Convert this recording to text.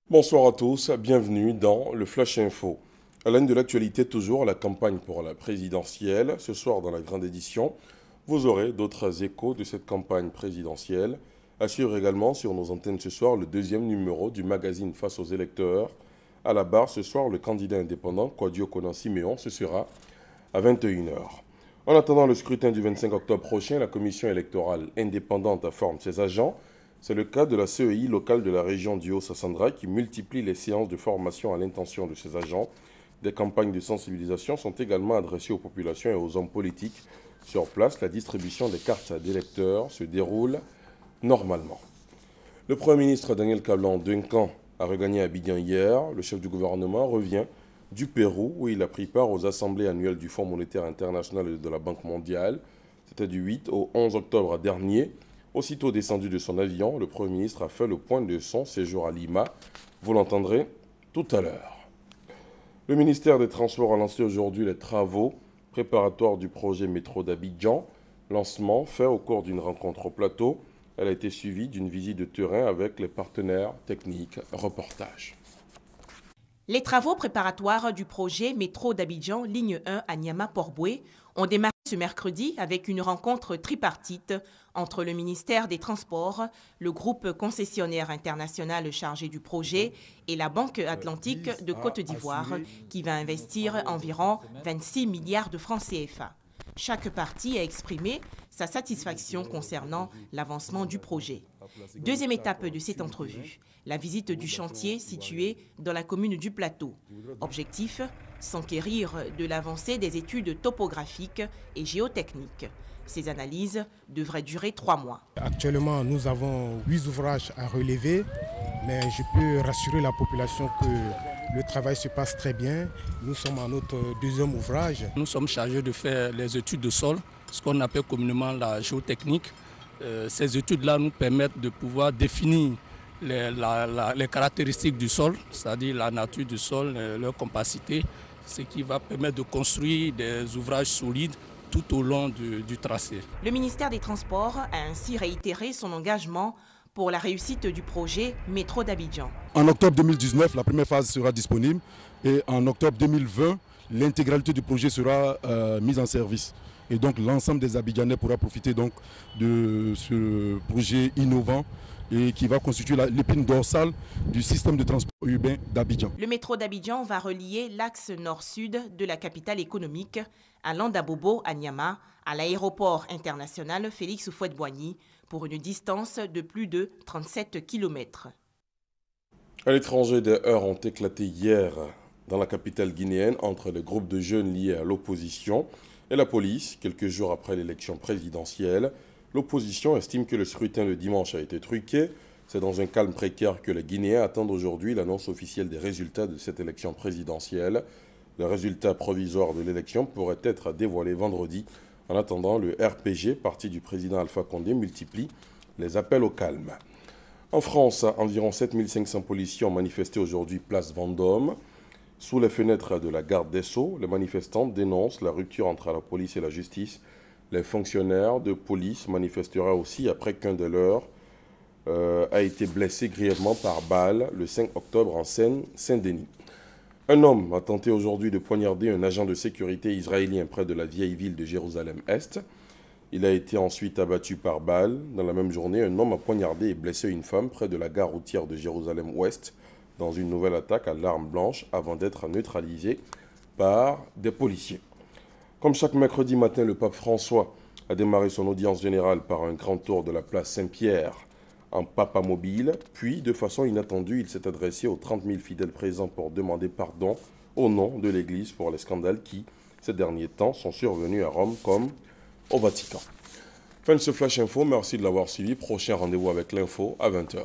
Bonsoir à tous, bienvenue dans le Flash Info. À l'une de l'actualité toujours, la campagne pour la présidentielle. Ce soir dans la grande édition, vous aurez d'autres échos de cette campagne présidentielle. À suivre également sur nos antennes ce soir le deuxième numéro du magazine Face aux électeurs. À la barre ce soir, le candidat indépendant Kouadio Konan-Siméon, ce sera à 21 h. En attendant le scrutin du 25 octobre prochain, la commission électorale indépendante forme ses agents. C'est le cas de la CEI locale de la région du Haut-Sassandra qui multiplie les séances de formation à l'intention de ses agents. Des campagnes de sensibilisation sont également adressées aux populations et aux hommes politiques. Sur place, la distribution des cartes d'électeurs se déroule normalement. Le Premier ministre Daniel Kablan-Duncan a regagné Abidjan hier. Le chef du gouvernement revient du Pérou où il a pris part aux assemblées annuelles du Fonds monétaire international et de la Banque mondiale. C'était du 8 au 11 octobre dernier. Aussitôt descendu de son avion, le Premier ministre a fait le point de son séjour à Lima. Vous l'entendrez tout à l'heure. Le ministère des Transports a lancé aujourd'hui les travaux préparatoires du projet métro d'Abidjan. Lancement fait au cours d'une rencontre au plateau. Elle a été suivie d'une visite de terrain avec les partenaires techniques. Reportage. Les travaux préparatoires du projet métro d'Abidjan, ligne 1 à Niama-Port-Boué, ont démarré ce mercredi avec une rencontre tripartite entre le ministère des Transports, le groupe concessionnaire international chargé du projet et la Banque Atlantique de Côte d'Ivoire qui va investir environ 26 milliards de francs CFA. Chaque partie a exprimé sa satisfaction concernant l'avancement du projet. Deuxième étape de cette entrevue, la visite du chantier situé dans la commune du Plateau. Objectif, s'enquérir de l'avancée des études topographiques et géotechniques. Ces analyses devraient durer 3 mois. Actuellement, nous avons 8 ouvrages à relever, mais je peux rassurer la population que le travail se passe très bien. Nous sommes à notre deuxième ouvrage. Nous sommes chargés de faire les études de sol, ce qu'on appelle communément la géotechnique. Ces études-là nous permettent de pouvoir définir les caractéristiques du sol, c'est-à-dire la nature du sol, leur compacité, ce qui va permettre de construire des ouvrages solides tout au long du tracé. Le ministère des Transports a ainsi réitéré son engagement pour la réussite du projet métro d'Abidjan. En octobre 2019, la première phase sera disponible et en octobre 2020, l'intégralité du projet sera mise en service. Et donc l'ensemble des Abidjanais pourra profiter donc de ce projet innovant et qui va constituer l'épine dorsale du système de transport urbain d'Abidjan. Le métro d'Abidjan va relier l'axe nord-sud de la capitale économique allant d'Abobo à Niama à l'aéroport international Félix Houphouët-Boigny pour une distance de plus de 37 km. À l'étranger, des heurts ont éclaté hier dans la capitale guinéenne entre les groupes de jeunes liés à l'opposition et la police, quelques jours après l'élection présidentielle. L'opposition estime que le scrutin de dimanche a été truqué. C'est dans un calme précaire que les Guinéens attendent aujourd'hui l'annonce officielle des résultats de cette élection présidentielle. Le résultat provisoire de l'élection pourrait être dévoilé vendredi. En attendant, le RPG, parti du président Alpha Condé, multiplie les appels au calme. En France, environ 7500 policiers ont manifesté aujourd'hui place Vendôme. Sous les fenêtres de la garde des Sceaux, les manifestants dénoncent la rupture entre la police et la justice. Les fonctionnaires de police manifesteraient aussi après qu'un de leurs a été blessé grièvement par balle le 5 octobre en Seine-Saint-Denis. Un homme a tenté aujourd'hui de poignarder un agent de sécurité israélien près de la vieille ville de Jérusalem-Est. Il a été ensuite abattu par balle. Dans la même journée, un homme a poignardé et blessé une femme près de la gare routière de Jérusalem-Ouest dans une nouvelle attaque à l'arme blanche avant d'être neutralisé par des policiers. Comme chaque mercredi matin, le pape François a démarré son audience générale par un grand tour de la place Saint-Pierre en papamobile. Puis, de façon inattendue, il s'est adressé aux 30 000 fidèles présents pour demander pardon au nom de l'Église pour les scandales qui, ces derniers temps, sont survenus à Rome comme au Vatican. Fin de ce Flash Info, merci de l'avoir suivi. Prochain rendez-vous avec l'info à 20 h.